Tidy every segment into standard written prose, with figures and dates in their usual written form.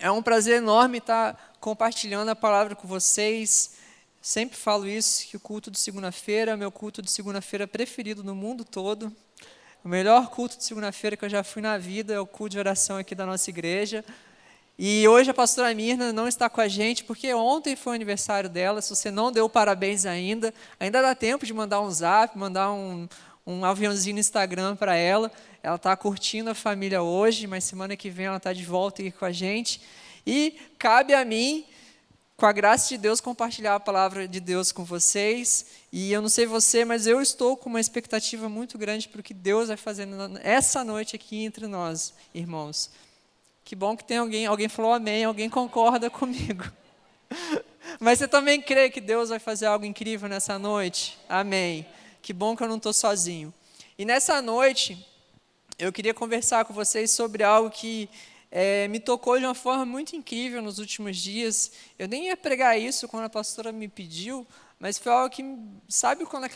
É um prazer enorme estar compartilhando a palavra com vocês. Sempre falo isso, que o culto de segunda-feira é o meu culto de segunda-feira preferido no mundo todo. O melhor culto de segunda-feira que eu já fui na vida é o culto de oração aqui da nossa igreja. E hoje a pastora Mirna não está com a gente, porque ontem foi o aniversário dela. Se você não deu parabéns ainda dá tempo de mandar um zap, mandar um aviãozinho no Instagram para ela. Ela está curtindo a família hoje, mas semana que vem ela está de volta aqui com a gente. E cabe a mim, com a graça de Deus, compartilhar a palavra de Deus com vocês. E eu não sei você, mas eu estou com uma expectativa muito grande para o que Deus vai fazer essa noite aqui entre nós, irmãos. Que bom que tem alguém falou amém, alguém concorda comigo. Mas você também crê que Deus vai fazer algo incrível nessa noite? Amém. Que bom que eu não estou sozinho. E nessa noite, eu queria conversar com vocês sobre algo que me tocou de uma forma muito incrível nos últimos dias. Eu nem ia pregar isso quando a pastora me pediu, mas foi algo que, sabe quando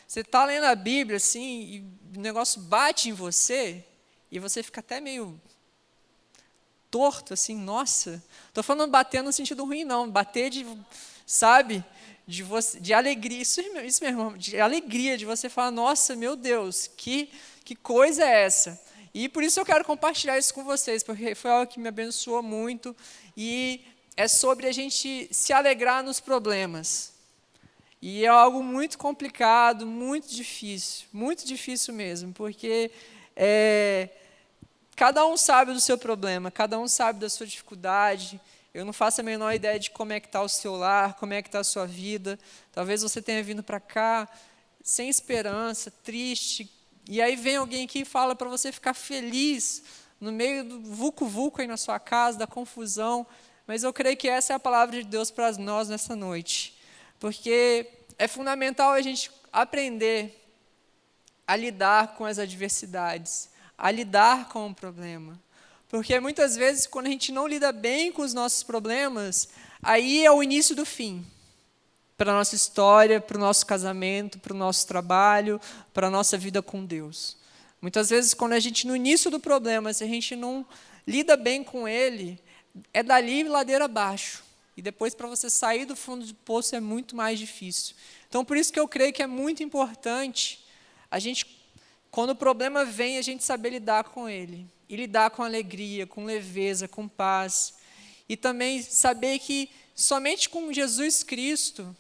você está lendo a Bíblia assim, e o negócio bate em você, e você fica até meio torto, assim, nossa. Estou falando bater no sentido ruim, não. Bater sabe, de alegria. Isso mesmo, de alegria, de você falar, nossa, meu Deus, que coisa é essa? E por isso eu quero compartilhar isso com vocês, porque foi algo que me abençoou muito. E é sobre a gente se alegrar nos problemas. E é algo muito complicado, muito difícil mesmo, porque cada um sabe do seu problema, cada um sabe da sua dificuldade. Eu não faço a menor ideia de como é que está o seu lar, como é que está a sua vida. Talvez você tenha vindo para cá sem esperança, triste, e aí vem alguém aqui e fala para você ficar feliz no meio do vucu-vucu aí na sua casa, da confusão. Mas eu creio que essa é a palavra de Deus para nós nessa noite. Porque é fundamental a gente aprender a lidar com as adversidades, a lidar com o problema. Porque muitas vezes, quando a gente não lida bem com os nossos problemas, aí é o início do fim. Para a nossa história, para o nosso casamento, para o nosso trabalho, para a nossa vida com Deus. Muitas vezes, quando a gente, no início do problema, se a gente não lida bem com ele, é dali ladeira abaixo. E depois, para você sair do fundo do poço, é muito mais difícil. Então, por isso que eu creio que é muito importante a gente, quando o problema vem, a gente saber lidar com ele. E lidar com alegria, com leveza, com paz. E também saber que somente com Jesus Cristo,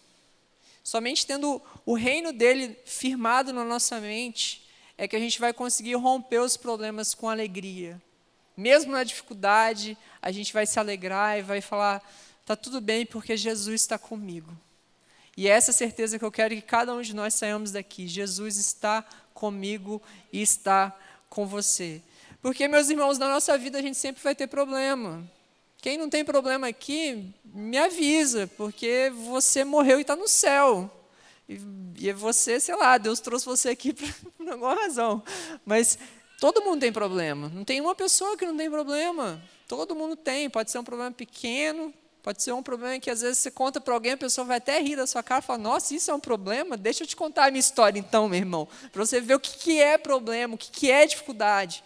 somente tendo o reino dele firmado na nossa mente, é que a gente vai conseguir romper os problemas com alegria. Mesmo na dificuldade, a gente vai se alegrar e vai falar, está tudo bem porque Jesus está comigo. E é essa certeza que eu quero que cada um de nós saiamos daqui. Jesus está comigo e está com você. Porque, meus irmãos, na nossa vida a gente sempre vai ter problema. Quem não tem problema aqui, me avisa, porque você morreu e está no céu. E você, sei lá, Deus trouxe você aqui por alguma razão. Mas todo mundo tem problema. Não tem uma pessoa que não tem problema. Todo mundo tem. Pode ser um problema pequeno, pode ser um problema que às vezes você conta para alguém, a pessoa vai até rir da sua cara e fala, nossa, isso é um problema? Deixa eu te contar a minha história então, meu irmão, para você ver o que é problema, o que é dificuldade.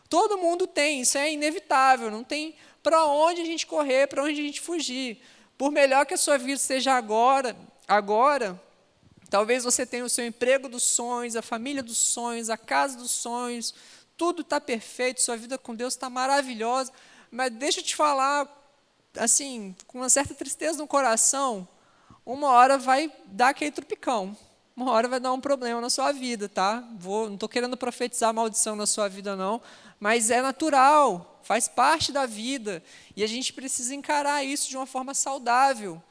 Todo mundo tem, isso é inevitável, não tem para onde a gente correr, para onde a gente fugir. Por melhor que a sua vida seja agora, talvez você tenha o seu emprego dos sonhos, a família dos sonhos, a casa dos sonhos, tudo está perfeito, sua vida com Deus está maravilhosa, mas deixa eu te falar, assim, com uma certa tristeza no coração, uma hora vai dar aquele tropicão. Uma hora vai dar um problema na sua vida, tá? Não estou querendo profetizar maldição na sua vida, não, mas é natural, faz parte da vida, e a gente precisa encarar isso de uma forma saudável.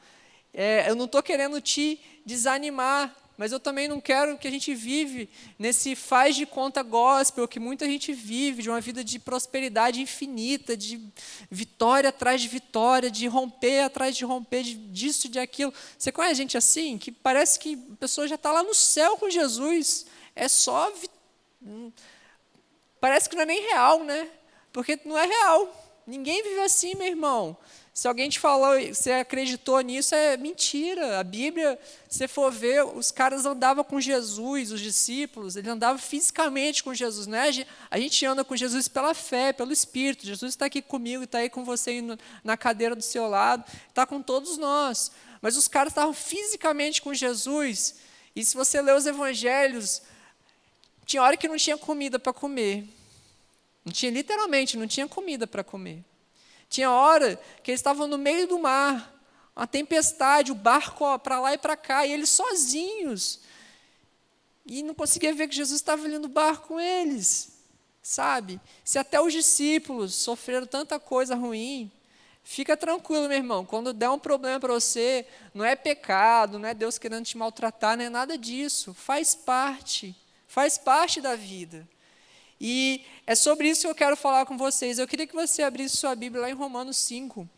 Eu não estou querendo te desanimar, mas eu também não quero que a gente vive nesse faz de conta gospel que muita gente vive, de uma vida de prosperidade infinita, de vitória atrás de vitória, de romper atrás de romper, disso e de aquilo. Você conhece gente assim, que parece que a pessoa já está lá no céu com Jesus, é só... Parece que não é nem real, né? Porque não é real. Ninguém vive assim, meu irmão. Se alguém te falou, você acreditou nisso, é mentira. A Bíblia, se você for ver, os caras andavam com Jesus, os discípulos, eles andavam fisicamente com Jesus. Não é? A gente anda com Jesus pela fé, pelo Espírito. Jesus está aqui comigo, está aí com você na cadeira do seu lado, está com todos nós. Mas os caras estavam fisicamente com Jesus. E se você ler os evangelhos, tinha hora que não tinha comida para comer. Literalmente, não tinha comida para comer. Tinha hora que eles estavam no meio do mar, uma tempestade, o barco para lá e para cá, e eles sozinhos. E não conseguia ver que Jesus estava ali no barco com eles, sabe? Se até os discípulos sofreram tanta coisa ruim, fica tranquilo, meu irmão, quando der um problema para você, não é pecado, não é Deus querendo te maltratar, não é nada disso, faz parte da vida. E é sobre isso que eu quero falar com vocês. Eu queria que você abrisse sua Bíblia lá em Romanos 5.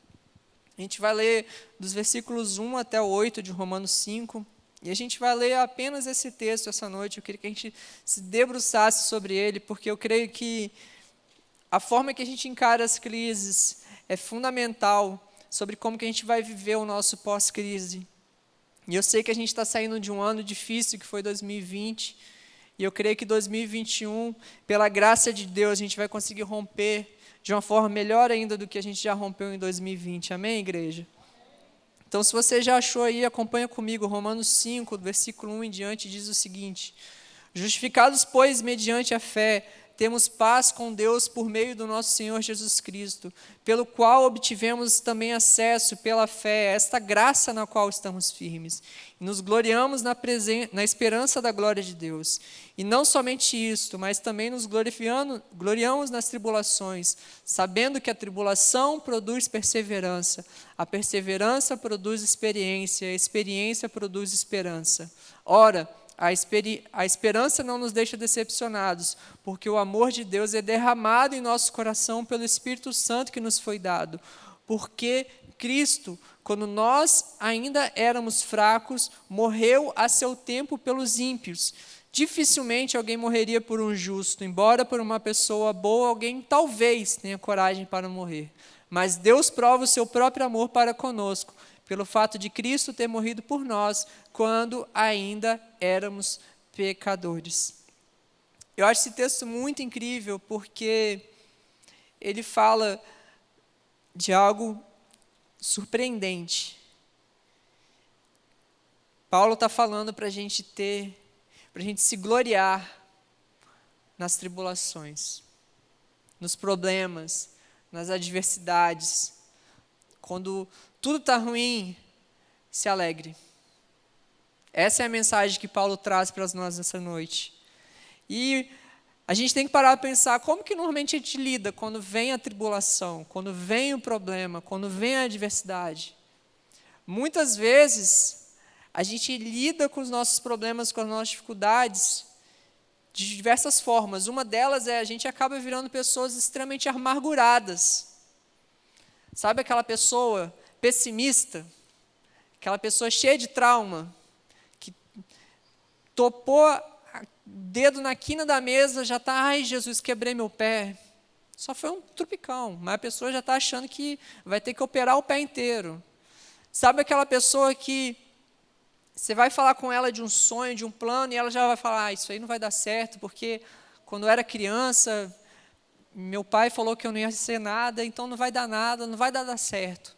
A gente vai ler dos versículos 1 até 8 de Romanos 5. E a gente vai ler apenas esse texto essa noite. Eu queria que a gente se debruçasse sobre ele, porque eu creio que a forma que a gente encara as crises é fundamental sobre como que a gente vai viver o nosso pós-crise. E eu sei que a gente está saindo de um ano difícil, que foi 2020, e eu creio que 2021, pela graça de Deus, a gente vai conseguir romper de uma forma melhor ainda do que a gente já rompeu em 2020. Amém, igreja? Então, se você já achou aí, acompanha comigo. Romanos 5, do versículo 1 em diante, diz o seguinte: justificados, pois, mediante a fé, temos paz com Deus por meio do nosso Senhor Jesus Cristo, pelo qual obtivemos também acesso pela fé a esta graça na qual estamos firmes. E nos gloriamos na esperança da glória de Deus. E não somente isto, mas também nos gloriamos nas tribulações, sabendo que a tribulação produz perseverança, a perseverança produz experiência, a experiência produz esperança. Ora, a esperança não nos deixa decepcionados, porque o amor de Deus é derramado em nosso coração pelo Espírito Santo que nos foi dado. Porque Cristo, quando nós ainda éramos fracos, morreu a seu tempo pelos ímpios. Dificilmente alguém morreria por um justo, embora por uma pessoa boa alguém talvez tenha coragem para morrer. Mas Deus prova o seu próprio amor para conosco, pelo fato de Cristo ter morrido por nós, quando ainda éramos pecadores. Eu acho esse texto muito incrível, porque ele fala de algo surpreendente. Paulo está falando para a gente se gloriar nas tribulações, nos problemas, nas adversidades. Quando tudo está ruim, se alegre. Essa é a mensagem que Paulo traz para nós nessa noite. E a gente tem que parar para pensar como que normalmente a gente lida quando vem a tribulação, quando vem o problema, quando vem a adversidade. Muitas vezes, a gente lida com os nossos problemas, com as nossas dificuldades, de diversas formas. Uma delas é a gente acaba virando pessoas extremamente amarguradas. Sabe aquela pessoa pessimista, aquela pessoa cheia de trauma, que topou o dedo na quina da mesa, já está, ai Jesus, quebrei meu pé. Só foi um trupicão, mas a pessoa já está achando que vai ter que operar o pé inteiro. Sabe aquela pessoa que você vai falar com ela de um sonho, de um plano, e ela já vai falar, isso aí não vai dar certo, porque quando eu era criança, meu pai falou que eu não ia ser nada, então não vai dar nada, não vai dar certo.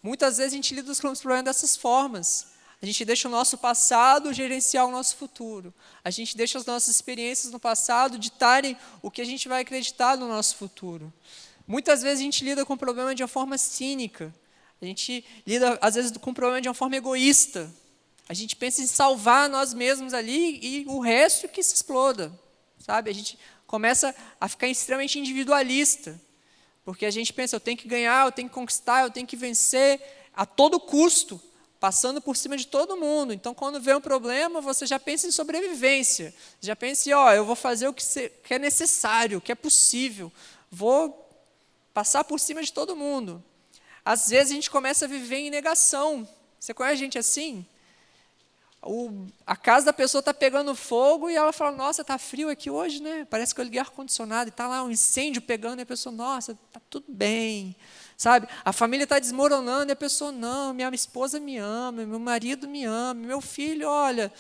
Muitas vezes a gente lida com os problemas dessas formas. A gente deixa o nosso passado gerenciar o nosso futuro. A gente deixa as nossas experiências no passado ditarem o que a gente vai acreditar no nosso futuro. Muitas vezes a gente lida com o problema de uma forma cínica. A gente lida, às vezes, com o problema de uma forma egoísta. A gente pensa em salvar nós mesmos ali e o resto que se exploda. Sabe? A gente começa a ficar extremamente individualista. Porque a gente pensa, eu tenho que ganhar, eu tenho que conquistar, eu tenho que vencer a todo custo, passando por cima de todo mundo. Então, quando vem um problema, você já pensa em sobrevivência. Já pensa em, eu vou fazer o que é necessário, o que é possível. Vou passar por cima de todo mundo. Às vezes, a gente começa a viver em negação. Você conhece gente assim? A casa da pessoa está pegando fogo e ela fala, nossa, está frio aqui hoje, né? Parece que eu liguei ar-condicionado e está lá um incêndio pegando e a pessoa, nossa, está tudo bem. Sabe? A família está desmoronando e a pessoa, não, minha esposa me ama, meu marido me ama, meu filho, olha,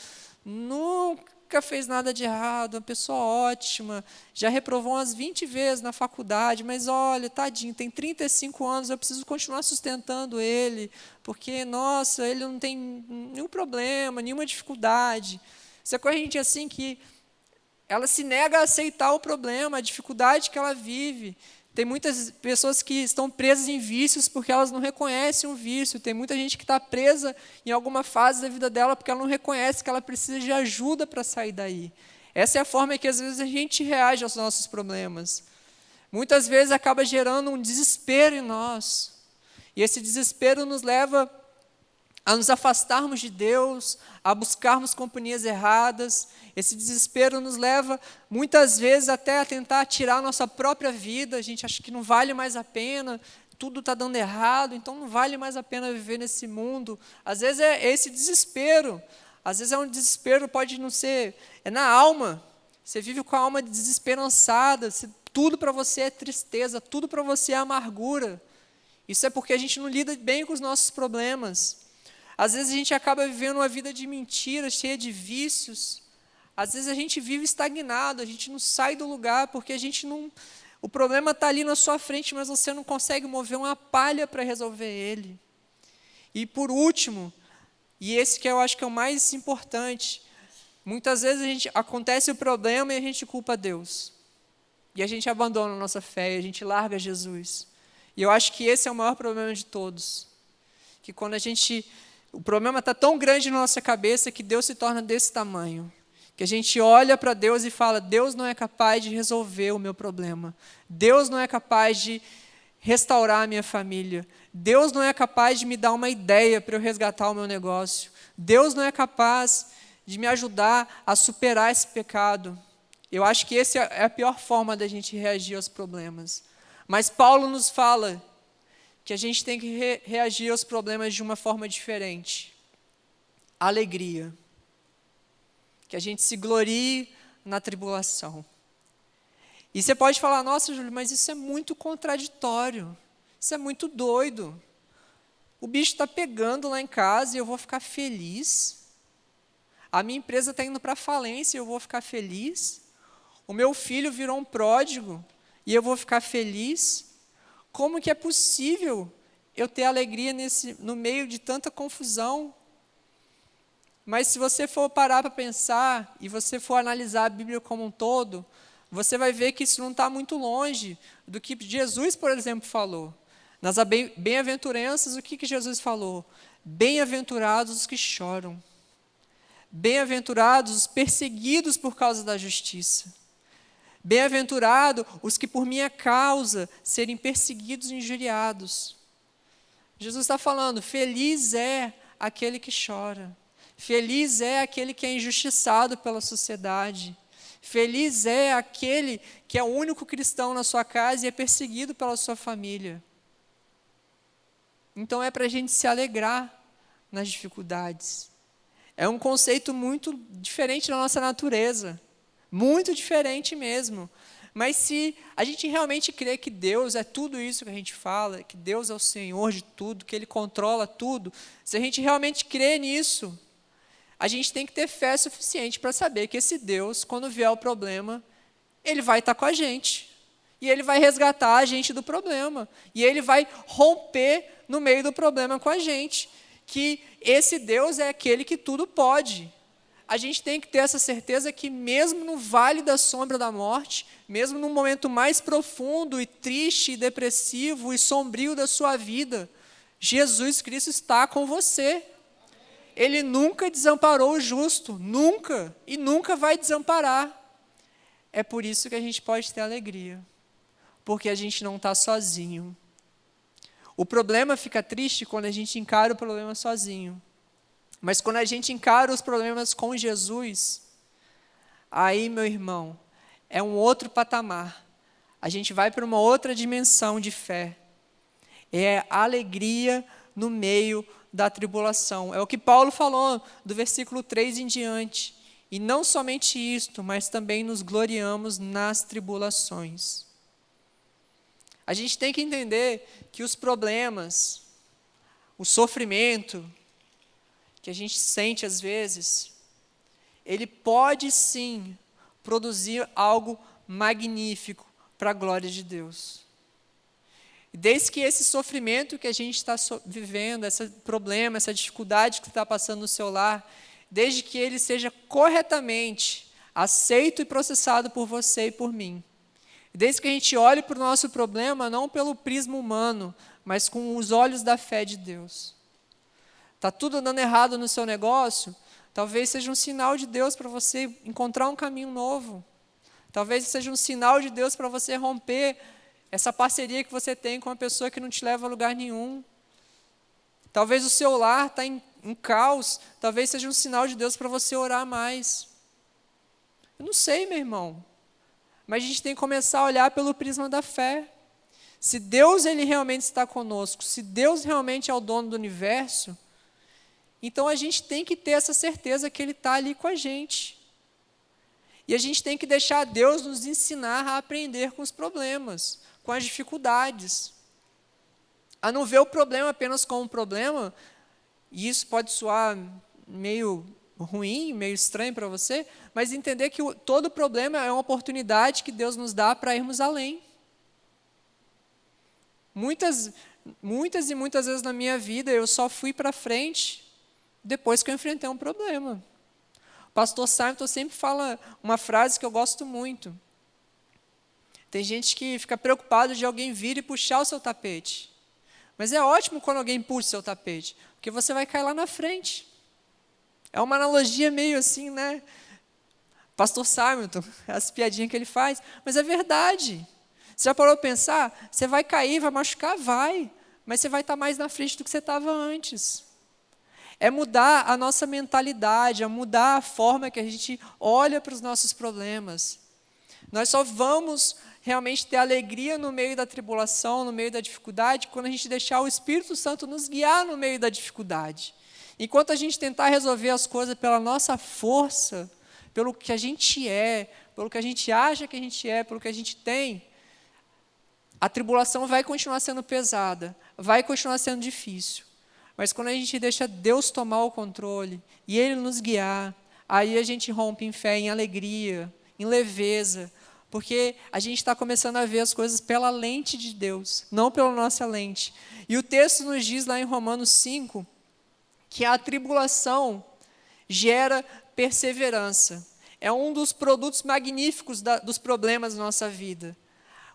nunca fez nada de errado, uma pessoa ótima, já reprovou umas 20 vezes na faculdade, mas olha, tadinho, tem 35 anos, eu preciso continuar sustentando ele, porque, nossa, ele não tem nenhum problema, nenhuma dificuldade. Isso é com a gente assim que ela se nega a aceitar o problema, a dificuldade que ela vive. Tem muitas pessoas que estão presas em vícios porque elas não reconhecem um vício. Tem muita gente que está presa em alguma fase da vida dela porque ela não reconhece que ela precisa de ajuda para sair daí. Essa é a forma que, às vezes, a gente reage aos nossos problemas. Muitas vezes acaba gerando um desespero em nós. E esse desespero nos leva a nos afastarmos de Deus, a buscarmos companhias erradas. Esse desespero nos leva, muitas vezes, até a tentar tirar a nossa própria vida. A gente acha que não vale mais a pena, tudo está dando errado, então não vale mais a pena viver nesse mundo. Às vezes é esse desespero. Às vezes é um desespero, pode não ser, é na alma. Você vive com a alma desesperançada, tudo para você é tristeza, tudo para você é amargura. Isso é porque a gente não lida bem com os nossos problemas. Às vezes a gente acaba vivendo uma vida de mentiras, cheia de vícios. Às vezes a gente vive estagnado, a gente não sai do lugar, porque a gente não... O problema está ali na sua frente, mas você não consegue mover uma palha para resolver ele. E por último, e esse que eu acho que é o mais importante, muitas vezes acontece o problema e a gente culpa Deus. E a gente abandona a nossa fé, e a gente larga Jesus. E eu acho que esse é o maior problema de todos. Que quando o problema está tão grande na nossa cabeça que Deus se torna desse tamanho. Que a gente olha para Deus e fala, Deus não é capaz de resolver o meu problema. Deus não é capaz de restaurar a minha família. Deus não é capaz de me dar uma ideia para eu resgatar o meu negócio. Deus não é capaz de me ajudar a superar esse pecado. Eu acho que essa é a pior forma da gente reagir aos problemas. Mas Paulo nos fala que a gente tem que reagir aos problemas de uma forma diferente. Alegria. Que a gente se glorie na tribulação. E você pode falar, nossa, Júlio, mas isso é muito contraditório. Isso é muito doido. O bicho está pegando lá em casa e eu vou ficar feliz. A minha empresa está indo para a falência e eu vou ficar feliz. O meu filho virou um pródigo e eu vou ficar feliz. Como que é possível eu ter alegria no meio de tanta confusão? Mas se você for parar para pensar e você for analisar a Bíblia como um todo, você vai ver que isso não está muito longe do que Jesus, por exemplo, falou. Nas bem-aventuranças, o que Jesus falou? Bem-aventurados os que choram. Bem-aventurados os perseguidos por causa da justiça. Bem-aventurados os que por minha causa serem perseguidos e injuriados. Jesus está falando, feliz é aquele que chora. Feliz é aquele que é injustiçado pela sociedade. Feliz é aquele que é o único cristão na sua casa e é perseguido pela sua família. Então é para a gente se alegrar nas dificuldades. É um conceito muito diferente da nossa natureza. Muito diferente mesmo. Mas se a gente realmente crê que Deus é tudo isso que a gente fala, que Deus é o Senhor de tudo, que Ele controla tudo, se a gente realmente crê nisso, a gente tem que ter fé suficiente para saber que esse Deus, quando vier o problema, Ele vai estar com a gente. E Ele vai resgatar a gente do problema. E Ele vai romper no meio do problema com a gente. Que esse Deus é aquele que tudo pode. A gente tem que ter essa certeza que mesmo no vale da sombra da morte, mesmo no momento mais profundo e triste, e depressivo e sombrio da sua vida, Jesus Cristo está com você. Ele nunca desamparou o justo, nunca, e nunca vai desamparar. É por isso que a gente pode ter alegria, porque a gente não está sozinho. O problema fica triste quando a gente encara o problema sozinho. Mas quando a gente encara os problemas com Jesus, aí, meu irmão, é um outro patamar. A gente vai para uma outra dimensão de fé. É alegria no meio da tribulação. É o que Paulo falou do versículo 3 em diante. E não somente isto, mas também nos gloriamos nas tribulações. A gente tem que entender que os problemas, o sofrimento que a gente sente às vezes, ele pode sim produzir algo magnífico para a glória de Deus. E desde que esse sofrimento que a gente está vivendo, esse problema, essa dificuldade que está passando no seu lar, desde que ele seja corretamente aceito e processado por você e por mim. Desde que a gente olhe para o nosso problema, não pelo prisma humano, mas com os olhos da fé de Deus. Está tudo andando errado no seu negócio? Talvez seja um sinal de Deus para você encontrar um caminho novo. Talvez seja um sinal de Deus para você romper essa parceria que você tem com uma pessoa que não te leva a lugar nenhum. Talvez o seu lar está em caos, talvez seja um sinal de Deus para você orar mais. Eu não sei, meu irmão, mas a gente tem que começar a olhar pelo prisma da fé. Se Deus ele realmente está conosco, se Deus realmente é o dono do universo, então a gente tem que ter essa certeza que Ele está ali com a gente. E a gente tem que deixar Deus nos ensinar a aprender com os problemas, com as dificuldades. A não ver o problema apenas como um problema, e isso pode soar meio ruim, meio estranho para você, mas entender que todo problema é uma oportunidade que Deus nos dá para irmos além. Muitas e muitas vezes na minha vida eu só fui para frente depois que eu enfrentei um problema. O pastor Simon sempre fala uma frase que eu gosto muito. Tem gente que fica preocupado de alguém vir e puxar o seu tapete. Mas é ótimo quando alguém puxa o seu tapete, porque você vai cair lá na frente. É uma analogia meio assim, né? Pastor Simon, as piadinhas que ele faz, mas é verdade. Você já parou para pensar? Você vai cair, vai machucar? Vai. Mas você vai estar mais na frente do que você estava antes. É mudar a nossa mentalidade, é mudar a forma que a gente olha para os nossos problemas. Nós só vamos realmente ter alegria no meio da tribulação, no meio da dificuldade, quando a gente deixar o Espírito Santo nos guiar no meio da dificuldade. Enquanto a gente tentar resolver as coisas pela nossa força, pelo que a gente é, pelo que a gente acha que a gente é, pelo que a gente tem, a tribulação vai continuar sendo pesada, vai continuar sendo difícil. Mas quando a gente deixa Deus tomar o controle e Ele nos guiar, aí a gente rompe em fé, em alegria, em leveza, porque a gente está começando a ver as coisas pela lente de Deus, não pela nossa lente. E o texto nos diz lá em Romanos 5, que a tribulação gera perseverança. É um dos produtos magníficos dos problemas da nossa vida.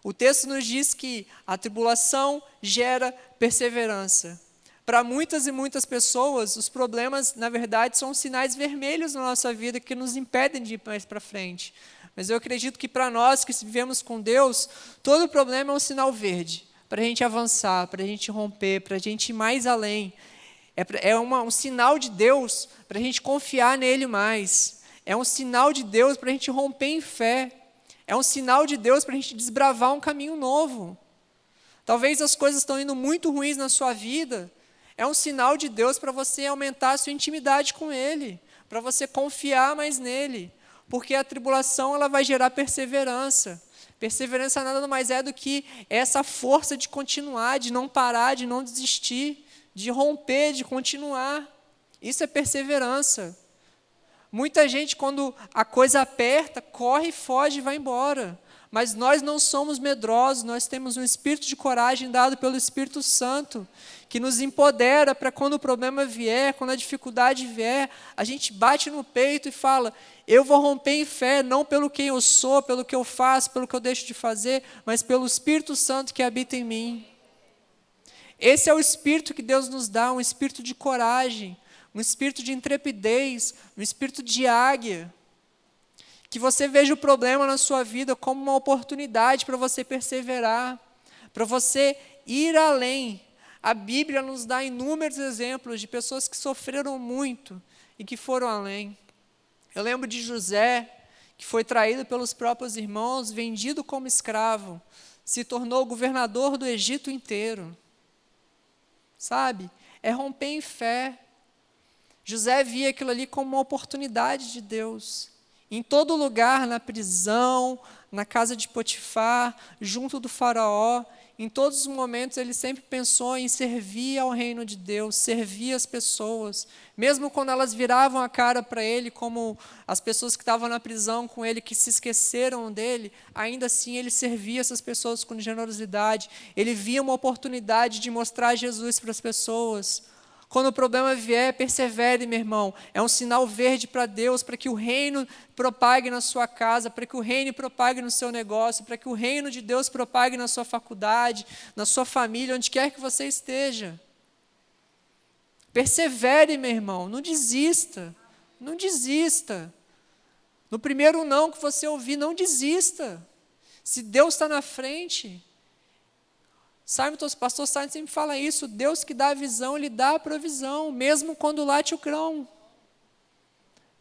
O texto nos diz que a tribulação gera perseverança. Para muitas e muitas pessoas, os problemas, na verdade, são sinais vermelhos na nossa vida que nos impedem de ir mais para frente. Mas eu acredito que para nós que vivemos com Deus, todo problema é um sinal verde, para a gente avançar, para a gente romper, para a gente ir mais além. É um sinal de Deus para a gente confiar nele mais. É um sinal de Deus para a gente romper em fé. É um sinal de Deus para a gente desbravar um caminho novo. Talvez as coisas estão indo muito ruins na sua vida. É um sinal de Deus para você aumentar a sua intimidade com Ele, para você confiar mais nele, porque a tribulação ela vai gerar perseverança. Perseverança nada mais é do que essa força de continuar, de não parar, de não desistir, de romper, de continuar. Isso é perseverança. Muita gente, quando a coisa aperta, corre, foge e vai embora. Mas nós não somos medrosos, nós temos um espírito de coragem dado pelo Espírito Santo, que nos empodera para quando o problema vier, quando a dificuldade vier, a gente bate no peito e fala, eu vou romper em fé, não pelo quem eu sou, pelo que eu faço, pelo que eu deixo de fazer, mas pelo Espírito Santo que habita em mim. Esse é o espírito que Deus nos dá, um espírito de coragem, um espírito de intrepidez, um espírito de águia. Que você veja o problema na sua vida como uma oportunidade para você perseverar, para você ir além. A Bíblia nos dá inúmeros exemplos de pessoas que sofreram muito e que foram além. Eu lembro de José, que foi traído pelos próprios irmãos, vendido como escravo, se tornou governador do Egito inteiro. sabe? É romper em fé. José via aquilo ali como uma oportunidade de Deus. Em todo lugar, na prisão, na casa de Potifar, junto do faraó, em todos os momentos ele sempre pensou em servir ao reino de Deus, servir as pessoas. Mesmo quando elas viravam a cara para ele, como as pessoas que estavam na prisão com ele, que se esqueceram dele, ainda assim ele servia essas pessoas com generosidade. Ele via uma oportunidade de mostrar Jesus para as pessoas. Quando o problema vier, persevere, meu irmão. É um sinal verde para Deus, para que o reino propague na sua casa, para que o reino propague no seu negócio, para que o reino de Deus propague na sua faculdade, na sua família, onde quer que você esteja. Persevere, meu irmão. Não desista. Não desista. No primeiro não que você ouvir, não desista. Se Deus está na frente... Pastor Simon sempre fala isso, Deus que dá a visão, Ele dá a provisão, mesmo quando late o cão.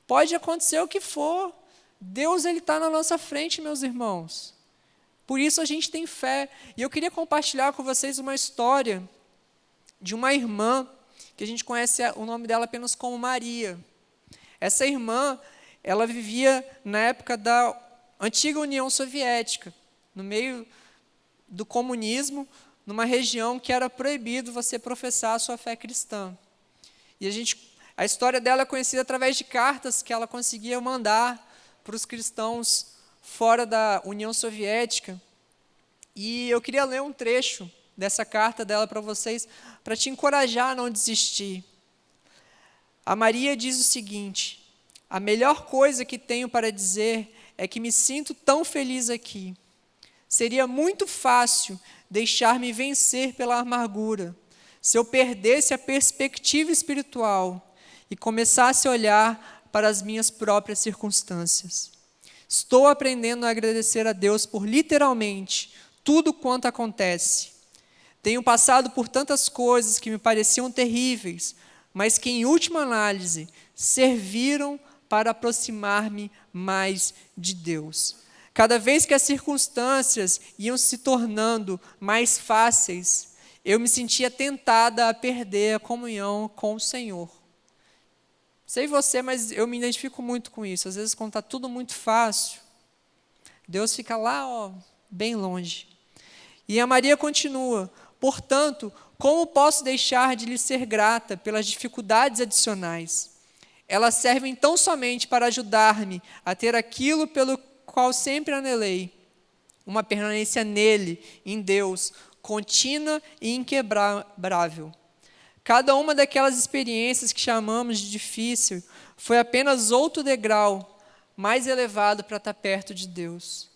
Pode acontecer o que for, Deus Ele está na nossa frente, meus irmãos. Por isso a gente tem fé. E eu queria compartilhar com vocês uma história de uma irmã, que a gente conhece o nome dela apenas como Maria. Essa irmã, ela vivia na época da antiga União Soviética, no meio do comunismo, numa região que era proibido você professar a sua fé cristã. E a história dela é conhecida através de cartas que ela conseguia mandar para os cristãos fora da União Soviética. E eu queria ler um trecho dessa carta dela para vocês, para te encorajar a não desistir. A Maria diz o seguinte: a melhor coisa que tenho para dizer é que me sinto tão feliz aqui. Seria muito fácil deixar-me vencer pela amargura, se eu perdesse a perspectiva espiritual e começasse a olhar para as minhas próprias circunstâncias. Estou aprendendo a agradecer a Deus por literalmente tudo quanto acontece. Tenho passado por tantas coisas que me pareciam terríveis, mas que, em última análise, serviram para aproximar-me mais de Deus. Cada vez que as circunstâncias iam se tornando mais fáceis, eu me sentia tentada a perder a comunhão com o Senhor. Sei você, mas eu me identifico muito com isso. Às vezes, quando está tudo muito fácil, Deus fica lá, bem longe. E a Maria continua: portanto, como posso deixar de lhe ser grata pelas dificuldades adicionais? Elas servem tão somente para ajudar-me a ter aquilo pelo qual sempre anelei, uma permanência nele, em Deus, contínua e inquebrável. Cada uma daquelas experiências que chamamos de difícil foi apenas outro degrau mais elevado para estar perto de Deus.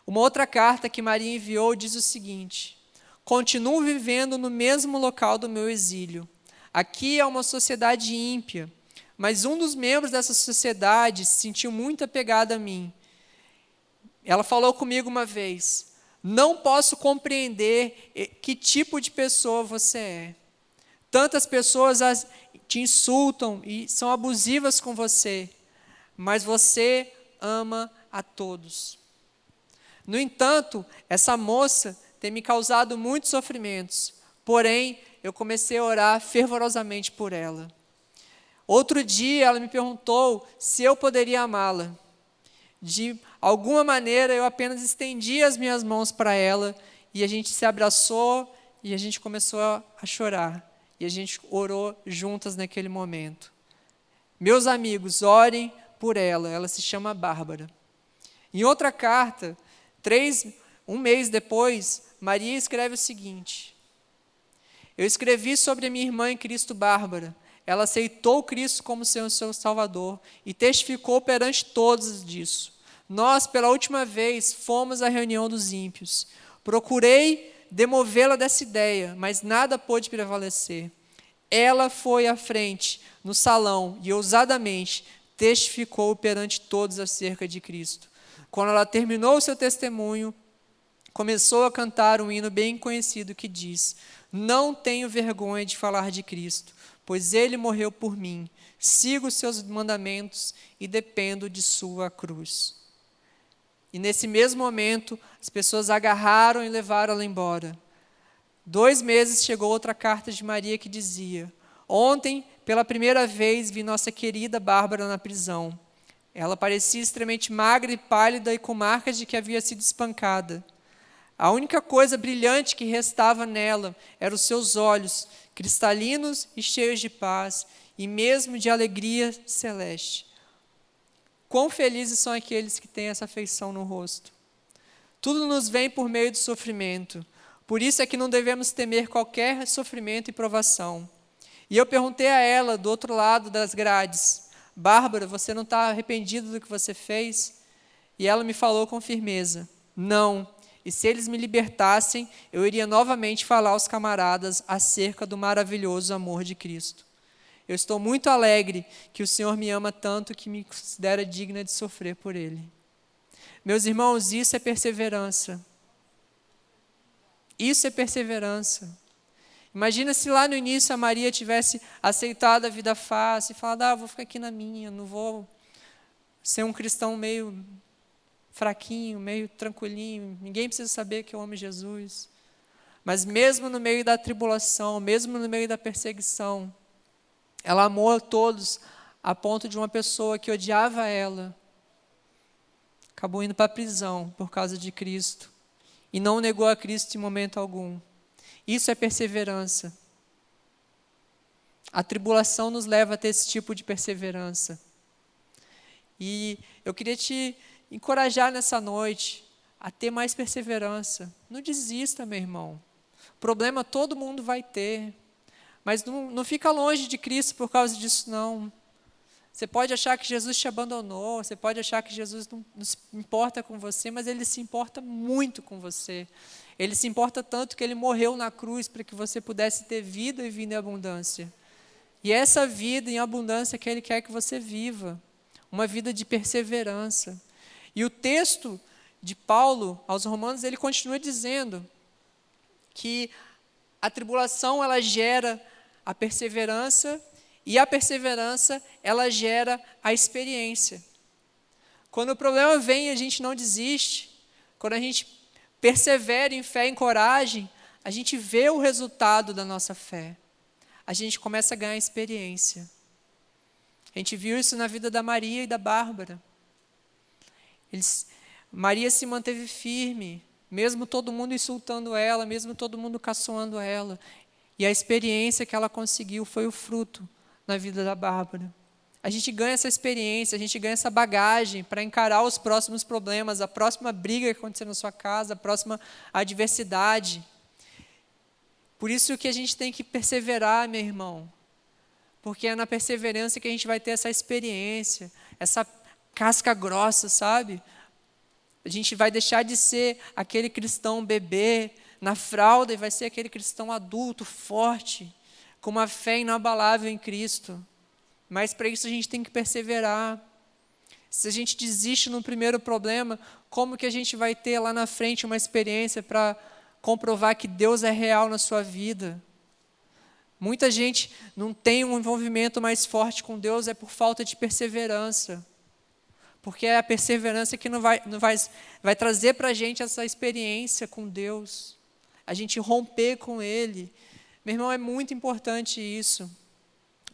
Uma outra carta que Maria enviou diz o seguinte: continuo vivendo no mesmo local do meu exílio. Aqui é uma sociedade ímpia, mas um dos membros dessa sociedade se sentiu muito apegado a mim. Ela falou comigo uma vez: não posso compreender que tipo de pessoa você é. Tantas pessoas te insultam e são abusivas com você, mas você ama a todos. No entanto, essa moça tem me causado muitos sofrimentos, porém, eu comecei a orar fervorosamente por ela. Outro dia, ela me perguntou se eu poderia amá-la. De alguma maneira, eu apenas estendi as minhas mãos para ela e a gente se abraçou e a gente começou a chorar. E a gente orou juntas naquele momento. Meus amigos, orem por ela. Ela se chama Bárbara. Em outra carta, um mês depois, Maria escreve o seguinte: eu escrevi sobre a minha irmã em Cristo, Bárbara. Ela aceitou Cristo como seu Salvador e testificou perante todos disso. Nós, pela última vez, fomos à reunião dos ímpios. Procurei demovê-la dessa ideia, mas nada pôde prevalecer. Ela foi à frente, no salão, e ousadamente testificou perante todos acerca de Cristo. Quando ela terminou o seu testemunho, começou a cantar um hino bem conhecido que diz: não tenho vergonha de falar de Cristo, pois Ele morreu por mim. Sigo os seus mandamentos e dependo de sua cruz. E nesse mesmo momento, as pessoas agarraram e levaram ela embora. 2 meses chegou outra carta de Maria que dizia: ontem, pela primeira vez, vi nossa querida Bárbara na prisão. Ela parecia extremamente magra e pálida e com marcas de que havia sido espancada. A única coisa brilhante que restava nela eram os seus olhos, cristalinos e cheios de paz, e mesmo de alegria celeste. Quão felizes são aqueles que têm essa afeição no rosto. Tudo nos vem por meio do sofrimento. Por isso é que não devemos temer qualquer sofrimento e provação. E eu perguntei a ela, do outro lado das grades: Bárbara, você não está arrependida do que você fez? E ela me falou com firmeza: não. E se eles me libertassem, eu iria novamente falar aos camaradas acerca do maravilhoso amor de Cristo. Eu estou muito alegre que o Senhor me ama tanto que me considera digna de sofrer por Ele. Meus irmãos, isso é perseverança. Isso é perseverança. Imagina se lá no início a Maria tivesse aceitado a vida fácil e falado: vou ficar aqui na minha, não vou ser um cristão meio fraquinho, meio tranquilinho, ninguém precisa saber que eu amo Jesus. Mas mesmo no meio da tribulação, mesmo no meio da perseguição, ela amou a todos a ponto de uma pessoa que odiava ela acabou indo para a prisão por causa de Cristo e não negou a Cristo em momento algum. Isso é perseverança. A tribulação nos leva a ter esse tipo de perseverança. E eu queria te encorajar nessa noite a ter mais perseverança. Não desista, meu irmão. Problema todo mundo vai ter. Mas não fica longe de Cristo por causa disso, não. Você pode achar que Jesus te abandonou, você pode achar que Jesus não se importa com você, mas Ele se importa muito com você. Ele se importa tanto que Ele morreu na cruz para que você pudesse ter vida e vida em abundância. E essa vida em abundância que Ele quer que você viva. Uma vida de perseverança. E o texto de Paulo aos Romanos, ele continua dizendo que a tribulação ela gera a perseverança e a perseverança ela gera a experiência. Quando o problema vem, a gente não desiste. Quando a gente persevera em fé e em coragem, a gente vê o resultado da nossa fé. A gente começa a ganhar experiência. A gente viu isso na vida da Maria e da Bárbara. Maria se manteve firme, mesmo todo mundo insultando ela, mesmo todo mundo caçoando ela. E a experiência que ela conseguiu foi o fruto na vida da Bárbara. A gente ganha essa experiência, a gente ganha essa bagagem para encarar os próximos problemas, a próxima briga que acontecer na sua casa, a próxima adversidade. Por isso que a gente tem que perseverar, meu irmão. Porque é na perseverança que a gente vai ter essa experiência, essa casca grossa, sabe? A gente vai deixar de ser aquele cristão bebê na fralda e vai ser aquele cristão adulto, forte, com uma fé inabalável em Cristo. Mas para isso a gente tem que perseverar. Se a gente desiste no primeiro problema, como que a gente vai ter lá na frente uma experiência para comprovar que Deus é real na sua vida? Muita gente não tem um envolvimento mais forte com Deus, é por falta de perseverança. Porque é a perseverança que vai trazer para a gente essa experiência com Deus. A gente romper com Ele. Meu irmão, é muito importante isso.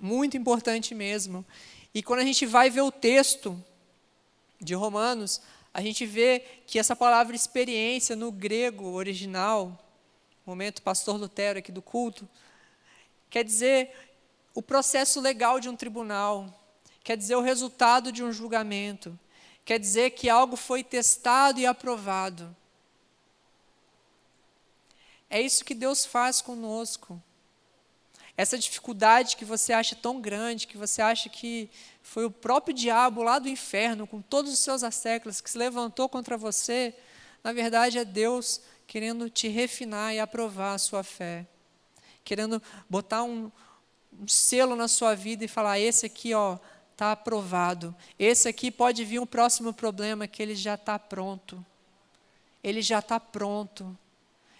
Muito importante mesmo. E quando a gente vai ver o texto de Romanos, a gente vê que essa palavra experiência no grego original, momento pastor Lutero aqui do culto, quer dizer o processo legal de um tribunal, quer dizer o resultado de um julgamento, quer dizer que algo foi testado e aprovado. É isso que Deus faz conosco. Essa dificuldade que você acha tão grande, que você acha que foi o próprio diabo lá do inferno, com todos os seus asséculos, que se levantou contra você, na verdade é Deus querendo te refinar e aprovar a sua fé. Querendo botar um selo na sua vida e falar: esse aqui está aprovado. Esse aqui pode vir um próximo problema que ele já está pronto. Ele já está pronto.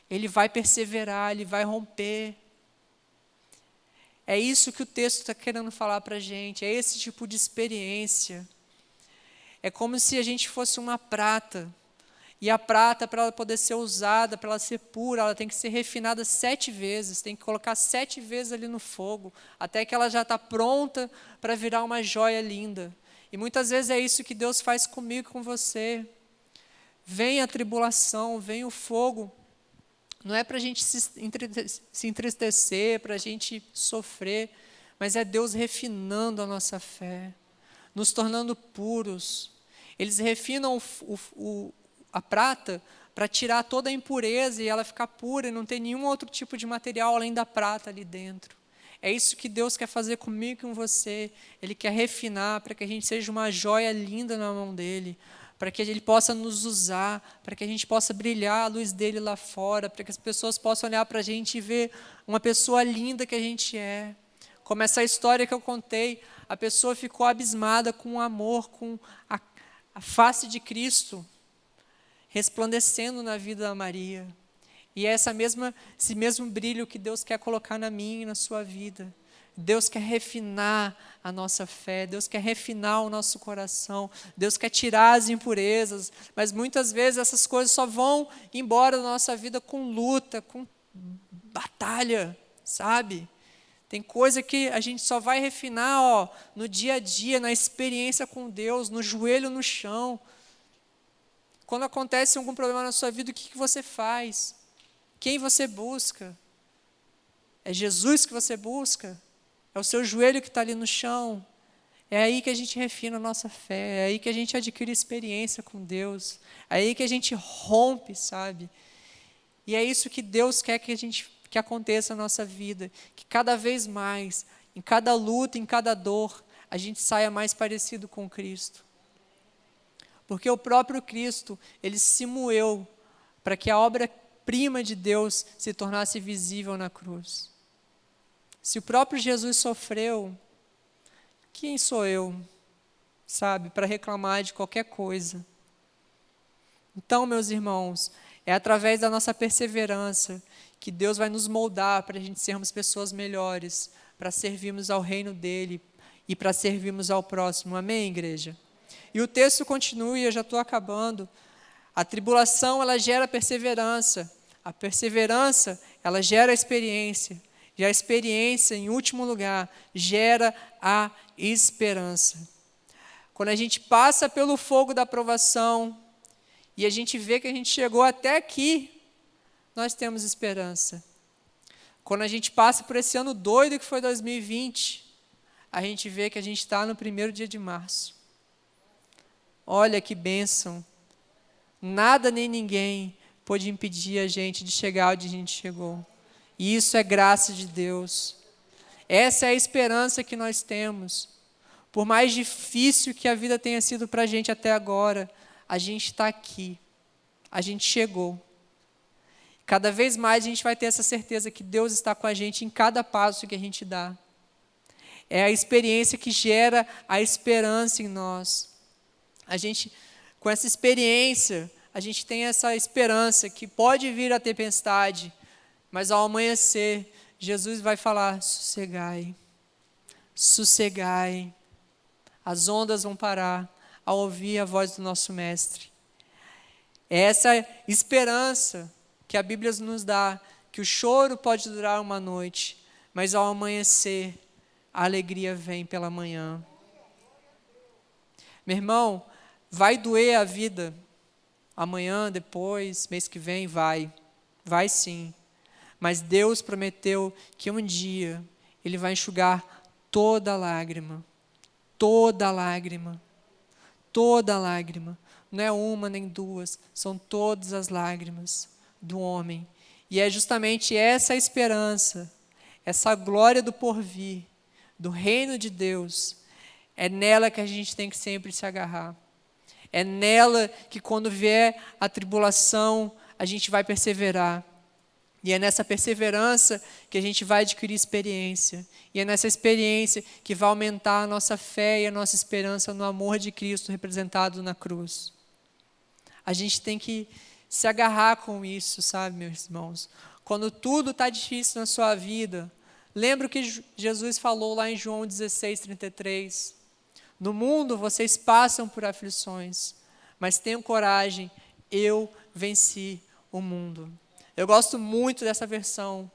Ele vai perseverar, ele vai romper. É isso que o texto está querendo falar para a gente. É esse tipo de experiência. É como se a gente fosse uma prata E a prata, para ela poder ser usada, para ela ser pura, ela tem que ser refinada 7 vezes, tem que colocar 7 vezes ali no fogo, até que ela já está pronta para virar uma joia linda. E muitas vezes é isso que Deus faz comigo e com você. Vem a tribulação, vem o fogo. Não é para a gente se entristecer, para a gente sofrer, mas é Deus refinando a nossa fé, nos tornando puros. Eles refinam a prata para tirar toda a impureza e ela ficar pura e não ter nenhum outro tipo de material além da prata ali dentro. É isso que Deus quer fazer comigo e com você. Ele quer refinar para que a gente seja uma joia linda na mão dEle, para que Ele possa nos usar, para que a gente possa brilhar a luz dEle lá fora, para que as pessoas possam olhar para a gente e ver uma pessoa linda que a gente é. Como essa história que eu contei, a pessoa ficou abismada com o amor, com a face de Cristo resplandecendo na vida da Maria. E é esse mesmo brilho que Deus quer colocar na minha e na sua vida. Deus quer refinar a nossa fé, Deus quer refinar o nosso coração, Deus quer tirar as impurezas, mas muitas vezes essas coisas só vão embora da nossa vida com luta, com batalha, sabe? Tem coisa que a gente só vai refinar no dia a dia, na experiência com Deus, no joelho no chão. Quando acontece algum problema na sua vida, o que você faz? Quem você busca? É Jesus que você busca? É o seu joelho que está ali no chão? É aí que a gente refina a nossa fé, é aí que a gente adquire experiência com Deus, é aí que a gente rompe, sabe? E é isso que Deus quer que aconteça na nossa vida, que cada vez mais, em cada luta, em cada dor, a gente saia mais parecido com Cristo. Porque o próprio Cristo, Ele se moeu para que a obra-prima de Deus se tornasse visível na cruz. Se o próprio Jesus sofreu, quem sou eu, sabe, para reclamar de qualquer coisa? Então, meus irmãos, é através da nossa perseverança que Deus vai nos moldar para a gente sermos pessoas melhores, para servirmos ao reino dEle e para servirmos ao próximo. Amém, igreja? E o texto continua, e eu já estou acabando. A tribulação, ela gera perseverança. A perseverança, ela gera experiência. E a experiência, em último lugar, gera a esperança. Quando a gente passa pelo fogo da provação e a gente vê que a gente chegou até aqui, nós temos esperança. Quando a gente passa por esse ano doido que foi 2020, a gente vê que a gente está no 1º dia de março. Olha que bênção. Nada nem ninguém pôde impedir a gente de chegar onde a gente chegou. E isso é graça de Deus. Essa é a esperança que nós temos. Por mais difícil que a vida tenha sido para a gente até agora, a gente está aqui. A gente chegou. Cada vez mais a gente vai ter essa certeza que Deus está com a gente em cada passo que a gente dá. É a experiência que gera a esperança em nós. A gente, com essa experiência, a gente tem essa esperança que pode vir a tempestade, mas ao amanhecer, Jesus vai falar: sossegai, sossegai. As ondas vão parar ao ouvir a voz do nosso Mestre. É essa esperança que a Bíblia nos dá, que o choro pode durar uma noite, mas ao amanhecer, a alegria vem pela manhã. Meu irmão, vai doer a vida, amanhã, depois, mês que vem, vai sim, mas Deus prometeu que um dia Ele vai enxugar toda lágrima, toda lágrima, toda lágrima, não é uma nem duas, são todas as lágrimas do homem, e é justamente essa esperança, essa glória do porvir, do reino de Deus, é nela que a gente tem que sempre se agarrar. É nela que quando vier a tribulação, a gente vai perseverar. E é nessa perseverança que a gente vai adquirir experiência. E é nessa experiência que vai aumentar a nossa fé e a nossa esperança no amor de Cristo representado na cruz. A gente tem que se agarrar com isso, sabe, meus irmãos? Quando tudo está difícil na sua vida, lembra o que Jesus falou lá em João 16:33. No mundo vocês passam por aflições, mas tenham coragem, eu venci o mundo. Eu gosto muito dessa versão,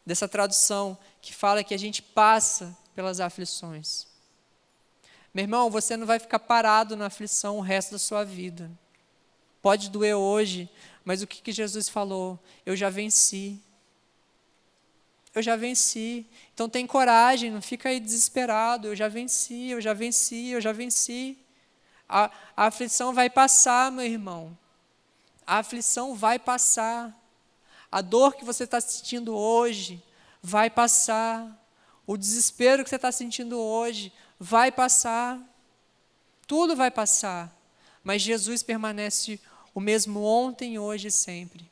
dessa tradução, que fala que a gente passa pelas aflições. Meu irmão, você não vai ficar parado na aflição o resto da sua vida. Pode doer hoje, mas o que Jesus falou? Eu já venci. Eu já venci. Então tem coragem, não fica aí desesperado. Eu já venci, eu já venci, eu já venci. A aflição vai passar, meu irmão. A aflição vai passar. A dor que você está sentindo hoje vai passar. O desespero que você está sentindo hoje vai passar. Tudo vai passar. Mas Jesus permanece o mesmo ontem, hoje e sempre.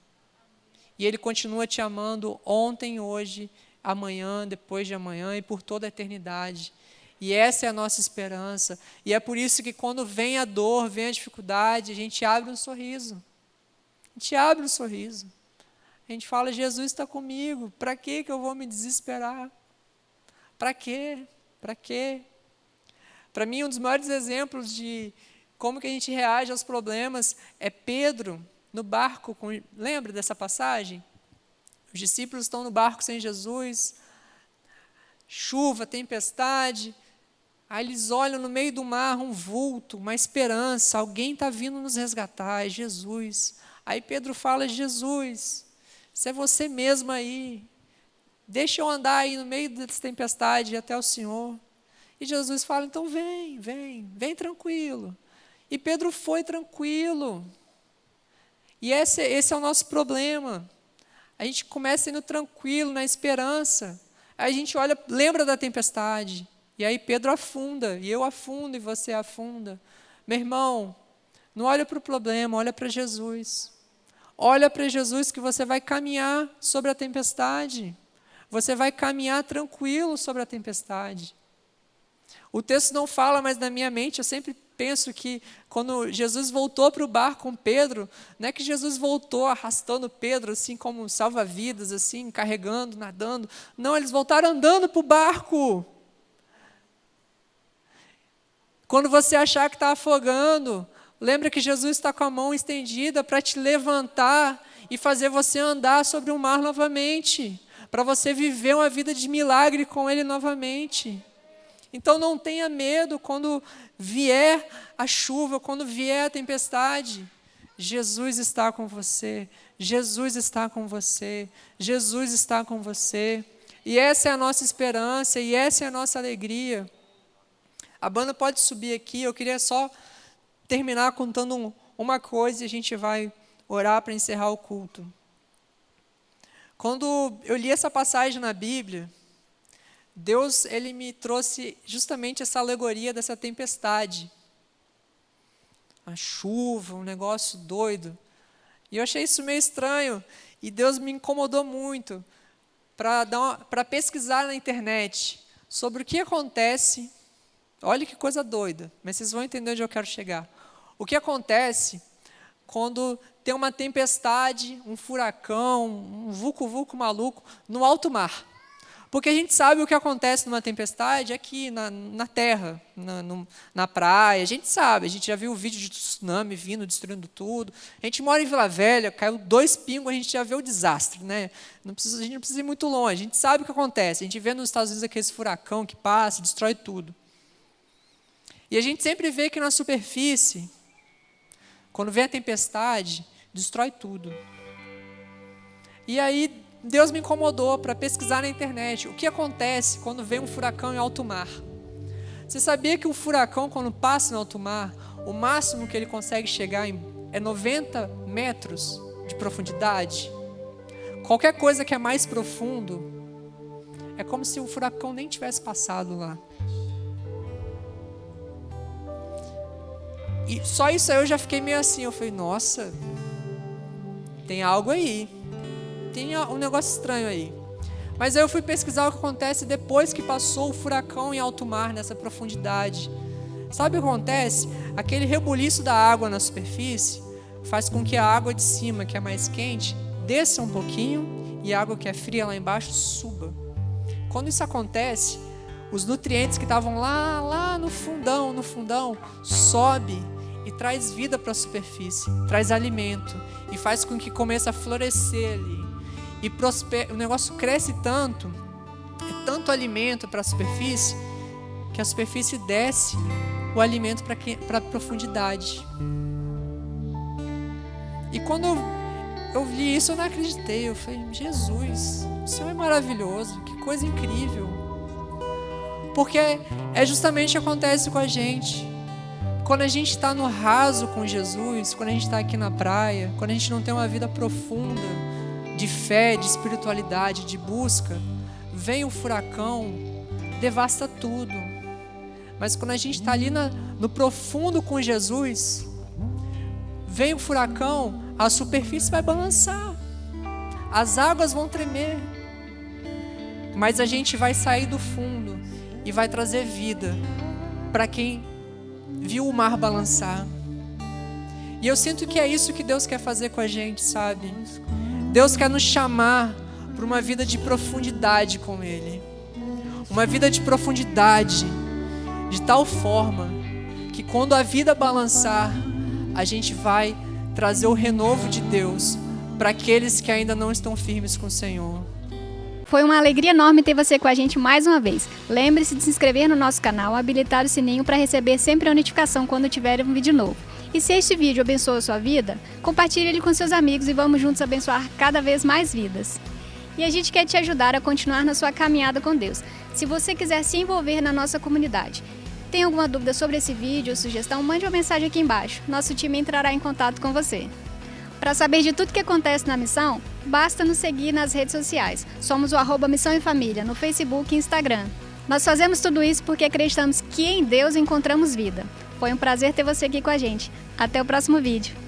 E Ele continua te amando ontem, hoje, amanhã, depois de amanhã e por toda a eternidade. E essa é a nossa esperança. E é por isso que quando vem a dor, vem a dificuldade, a gente abre um sorriso. A gente abre um sorriso. A gente fala, Jesus está comigo. Para que eu vou me desesperar? Para quê? Para quê? Para mim, um dos maiores exemplos de como que a gente reage aos problemas é Pedro no barco. Lembra dessa passagem? Os discípulos estão no barco sem Jesus, chuva, tempestade. Aí eles olham no meio do mar um vulto, uma esperança. Alguém está vindo nos resgatar, é Jesus. Aí Pedro fala, Jesus, se é você mesmo aí, deixa eu andar aí no meio dessa tempestade até o Senhor. E Jesus fala, então vem tranquilo. E Pedro foi tranquilo. E esse é o nosso problema. A gente começa indo tranquilo, na esperança. Aí a gente olha, lembra da tempestade. E aí Pedro afunda, e eu afundo, e você afunda. Meu irmão, não olha para o problema, olha para Jesus. Olha para Jesus que você vai caminhar sobre a tempestade. Você vai caminhar tranquilo sobre a tempestade. O texto não fala, mas na minha mente eu sempre penso que quando Jesus voltou para o barco com Pedro, não é que Jesus voltou arrastando Pedro assim como salva-vidas, assim, carregando, nadando. Não, eles voltaram andando para o barco. Quando você achar que está afogando, lembra que Jesus está com a mão estendida para te levantar e fazer você andar sobre o mar novamente, para você viver uma vida de milagre com Ele novamente. Então não tenha medo quando vier a chuva, quando vier a tempestade. Jesus está com você, Jesus está com você, Jesus está com você. E essa é a nossa esperança, e essa é a nossa alegria. A banda pode subir aqui, eu queria só terminar contando uma coisa e a gente vai orar para encerrar o culto. Quando eu li essa passagem na Bíblia, Deus, Ele me trouxe justamente essa alegoria dessa tempestade. A chuva, um negócio doido. E eu achei isso meio estranho. E Deus me incomodou muito para pesquisar na internet sobre o que acontece. Olha que coisa doida, mas vocês vão entender onde eu quero chegar. O que acontece quando tem uma tempestade, um furacão, um vulco-vulco maluco no alto mar? Porque a gente sabe o que acontece numa tempestade aqui na terra, na praia. A gente sabe, a gente já viu o vídeo de tsunami vindo, destruindo tudo. A gente mora em Vila Velha, caiu 2 pingos, a gente já vê o desastre, né? A gente não precisa ir muito longe, a gente sabe o que acontece. A gente vê nos Estados Unidos aquele furacão que passa, destrói tudo. E a gente sempre vê que na superfície, quando vem a tempestade, destrói tudo. E aí Deus me incomodou para pesquisar na internet o que acontece quando vem um furacão em alto mar. Você sabia que o furacão, quando passa no alto mar, o máximo que ele consegue chegar é 90 metros de profundidade? Qualquer coisa que é mais profundo, é como se o furacão nem tivesse passado lá. E só isso aí eu já fiquei meio assim, eu falei, nossa, tem algo aí. Tem um negócio estranho aí. Mas aí eu fui pesquisar o que acontece depois que passou o furacão em alto mar, nessa profundidade. Sabe o que acontece? Aquele rebuliço da água na superfície faz com que a água de cima, que é mais quente, desça um pouquinho e a água que é fria lá embaixo suba. Quando isso acontece, os nutrientes que estavam lá no fundão, sobe e traz vida para a superfície, traz alimento e faz com que comece a florescer ali. E o negócio cresce tanto, é tanto alimento para a superfície, que a superfície desce o alimento para a profundidade. E quando eu vi isso, eu não acreditei. Eu falei, Jesus, o Senhor é maravilhoso, que coisa incrível. Porque é justamente o que acontece com a gente. Quando a gente está no raso com Jesus, quando a gente está aqui na praia, quando a gente não tem uma vida profunda de fé, de espiritualidade, de busca, vem o furacão, devasta tudo. Mas quando a gente está ali no profundo com Jesus, vem o furacão, a superfície vai balançar, as águas vão tremer, mas a gente vai sair do fundo e vai trazer vida para quem viu o mar balançar. E eu sinto que é isso que Deus quer fazer com a gente, sabe? Deus quer nos chamar para uma vida de profundidade com Ele, uma vida de profundidade, de tal forma que quando a vida balançar, a gente vai trazer o renovo de Deus para aqueles que ainda não estão firmes com o Senhor. Foi uma alegria enorme ter você com a gente mais uma vez. Lembre-se de se inscrever no nosso canal, habilitar o sininho para receber sempre a notificação quando tiver um vídeo novo. E se este vídeo abençoou a sua vida, compartilhe ele com seus amigos e vamos juntos abençoar cada vez mais vidas. E a gente quer te ajudar a continuar na sua caminhada com Deus. Se você quiser se envolver na nossa comunidade, tem alguma dúvida sobre esse vídeo ou sugestão, mande uma mensagem aqui embaixo. Nosso time entrará em contato com você. Para saber de tudo que acontece na missão, basta nos seguir nas redes sociais. Somos o @Missão em Família, no Facebook e Instagram. Nós fazemos tudo isso porque acreditamos que em Deus encontramos vida. Foi um prazer ter você aqui com a gente. Até o próximo vídeo.